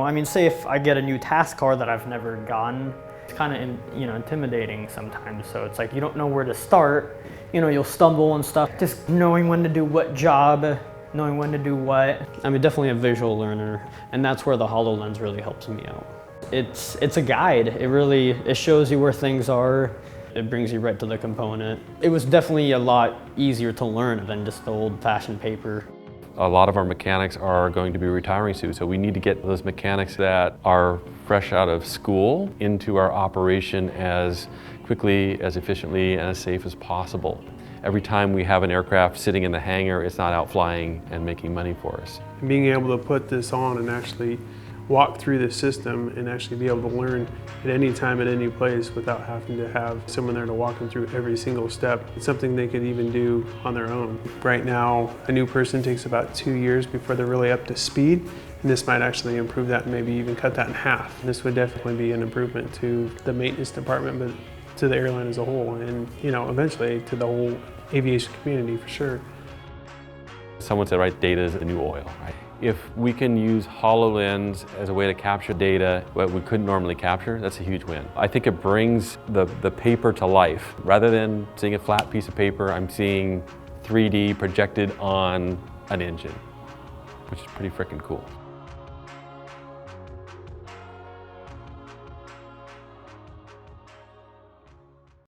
I mean, say if I get a new task car that I've never gotten, it's kind of intimidating sometimes. So it's like you don't know where to start. You'll stumble and stuff. Just knowing when to do what job, knowing when to do what. I'm definitely a visual learner, and that's where the HoloLens really helps me out. It's a guide. It shows you where things are. It brings you right to the component. It was definitely a lot easier to learn than just the old-fashioned paper. A lot of our mechanics are going to be retiring soon, so we need to get those mechanics that are fresh out of school into our operation as quickly, as efficiently, and as safe as possible. Every time we have an aircraft sitting in the hangar, it's not out flying and making money for us. Being able to put this on and actually walk through the system and actually be able to learn at any time, at any place, without having to have someone there to walk them through every single step. It's something they could even do on their own. Right now, a new person takes about 2 years before they're really up to speed, and this might actually improve that and maybe even cut that in half. This would definitely be an improvement to the maintenance department, but to the airline as a whole, and eventually to the whole aviation community for sure. Someone said, right, data is the new oil, right? If we can use HoloLens as a way to capture data that we couldn't normally capture, that's a huge win. I think it brings the paper to life. Rather than seeing a flat piece of paper, I'm seeing 3D projected on an engine, which is pretty freaking cool.